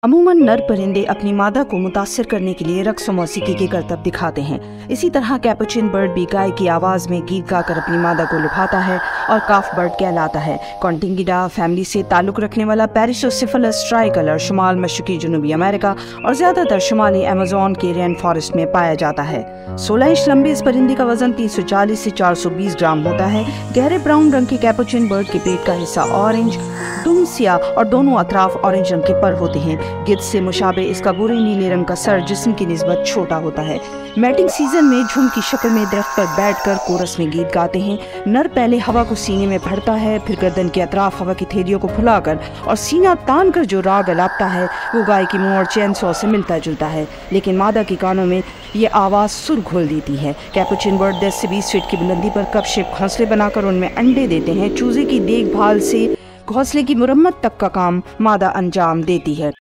अमूमन नर परिंदे अपनी मादा को मुतासिर करने के लिए रक्स और मौसीकी के करतब दिखाते हैं। इसी तरह कैपुचिन बर्ड भी गाय की आवाज़ में गीत गाकर अपनी मादा को लुभाता है और काफ बर्ड कहलाता है। कॉन्टिंगिडा फैमिली से ताल्लुक़ रखने वाला पेरिसोसिफलस ट्राइकलर शुमाल मशरक़ी जनूबी अमेरिका और ज़्यादातर शुमाली अमेज़न के रेन फॉरेस्ट में पाया जाता है। 16 इंच लंबे इस परिंदे का वजन 340 से 420 ग्राम होता है। गहरे ब्राउन रंग के कैपुचिन बर्ड के पेट का हिस्सा ऑरेंज, दुम सिया और दोनों अतराफ ऑरेंज रंग के पर होते हैं। गिद्ध से मुशाबे इसका भूरे नीले रंग का सर जिस्म की निस्बत छोटा होता है। मैटिंग सीजन में झुंड की शक्ल में दरख्त पर बैठकर कोरस में गीत गाते हैं। नर पहले हवा को सीने में भरता है, फिर गर्दन के अतराफ हवा की थैलियों को फुलाकर और सीना तान कर जो राग अलापता है वो गाय की मुंह और चैन सौ से मिलता जुलता है, लेकिन मादा के कानों में ये आवाज़ सुर घोल देती है। कैपुचिन बर्ड 10 से 20 फीट की बुलंदी पर कप शेप घोंसले बनाकर उनमें अंडे देते हैं। चूजे की देखभाल से घोंसले की मुरम्मत तक का काम मादा अंजाम देती है।